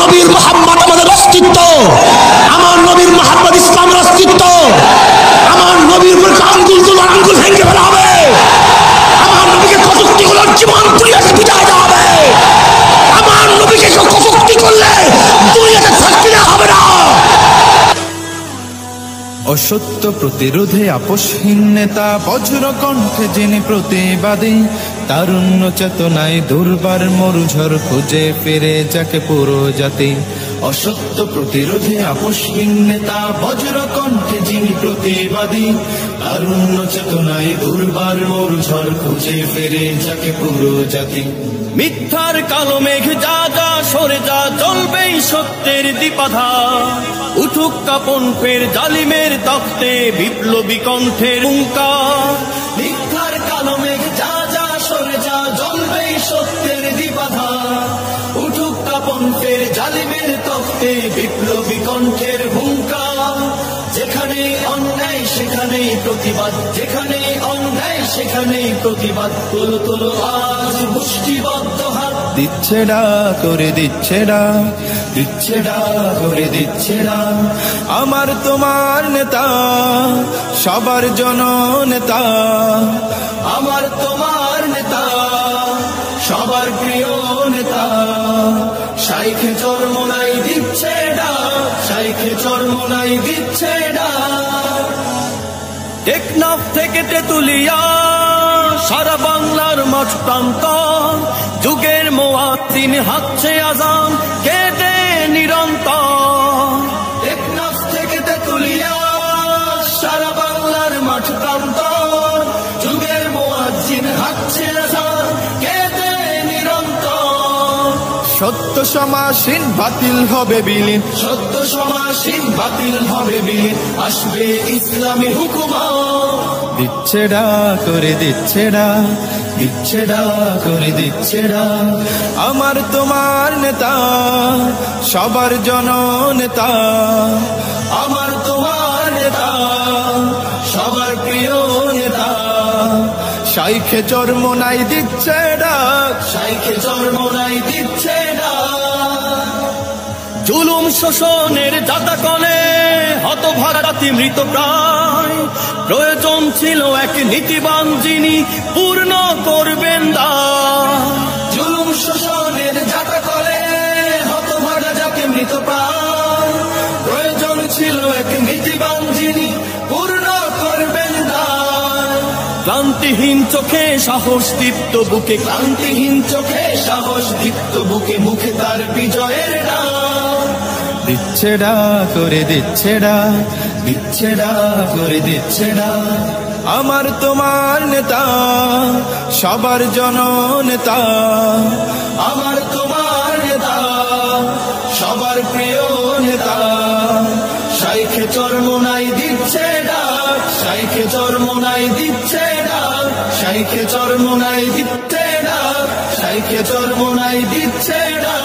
নবীর মুহাম্মদ আমাদের অস্তিত্ব, আমার নবীর মুহাম্মদ ইসলামের অস্তিত্ব। আমার নবীর উপর আঙ্গুল তুলে আঙ্গুল ভেঙে ফেলা হবে, আমার নবীকে কটূক্তিগুলোর জীবন দুনিয়াকে বিদায় দেওয়া হবে। আমার নবীকে কেউ কটূক্তি করলে দুনিয়াতে থাকতে দেওয়া হবে না। অসত্য প্রতিরোধে আপোষহীন নেতা, বজ্র কণ্ঠে যিনি প্রতিবাদী, তারুণ্য চেতনায় দুর্বার মরুঝড় খুঁজে ফিরে যাকে পুরো জাতি। অসত্য প্রতিরোধে আপোষহীন নেতা, বজ্র কণ্ঠে যিনি প্রতিবাদী, তারুণ্য চেতনায় দুর্বার মরুঝড় খুঁজে ফিরে যাকে পুরো জাতি। মিথ্যার কালো মেঘ যা যা সরে যা, চলবেই সত্যের দীপাধার। উঠুক কাপন ফের জালিমের তখ্তে, বিপ্লবী কণ্ঠের হুঙ্কার। মিথ্যার কালো মেঘ যা যা সরে যা, জ্বলবেই সত্যের দীপাধার। উঠুক কাপন ফের জালিমের তখ্তে, বিপ্লবী কণ্ঠের হুঙ্কার। যেখানে অন্যায় সেখানেই প্রতিবাদ, যেখানে অন্যায় সেখানেই প্রতিবাদ। তোলো তোলো আজ মুষ্টিবদ্ধ হাত, দিচ্ছে ডা করে দিচ্ছে ডা, দিচ্ছে ডা করে দিচ্ছে ডা। আমার তোমার নেতা, সবার জননেতা। আমার তোমার নেতা, সবার প্রিয় নেতা। শাইখে চরমোনাই দিচ্ছে ডা, শাইখে চরমোনাই দিচ্ছে ডা। টেকনাফ থেকে তেতুলিয়া, সারা বাংলার মাঠ প্রান্তর, যুগের মুয়াজ্জিন হাঁকছে আযান, কেঁদে নিরন্তর। টেকনাফ থেকে তেতুলিয়া, সারা বাংলার মাঠ প্রান্তর, যুগের মুয়াজ্জিন হাঁকছে আযান, কেঁদে নিরন্তর। সত্য সমাসীন বাতিল হবে বিলীন, সত্য সমাসীন বাতিল হবে বিলীন। আসবে ইসলামী হুকুমত, দিচ্ছে ডা করে দিচ্ছে ডা, দিচ্ছে ডা করে দিচ্ছে ডা। আমার তোমার নেতা, সবার জননেতা। আমার তোমার নেতা, সবার প্রিয় নেতা। শাইখে চরমোনাই দিচ্ছে ডা, শাইখে চরমোনাই দিচ্ছে ডা। জুলুম শোষণের জাতাকলে হতভাগা জাতি মৃত প্রায়, প্রয়োজন ছিল এক নীতিবান যিনি পূর্ণ করবেন দায়। জুলুম শোষণের জাতাকলে হতভাগা জাতি মৃত প্রায়, প্রয়োজন ছিল এক নীতিবান যিনি পূর্ণ করবেন দায়। ক্লান্তিহীন চোখে সাহস দীপ্ত বুকে, ক্লান্তিহীন চোখে সাহস দীপ্ত বুকে, মুখে তার বিজয়ের নাম। দিচ্ছে ডা করে দিচ্ছে ডা, দিচ্ছে ডা করে দিচ্ছে ডা। আমার তোমার নেতা, সবার জননেতা। আমার তোমার নেতা, সবার প্রিয় নেতা। শাইখে চরমোনাই দিচ্ছে ডা, শাইখে চরমোনাই দিচ্ছে ডা, শাইখে চরমোনাই দিচ্ছে ডা, শাইখে চরমোনাই দিচ্ছে ডা।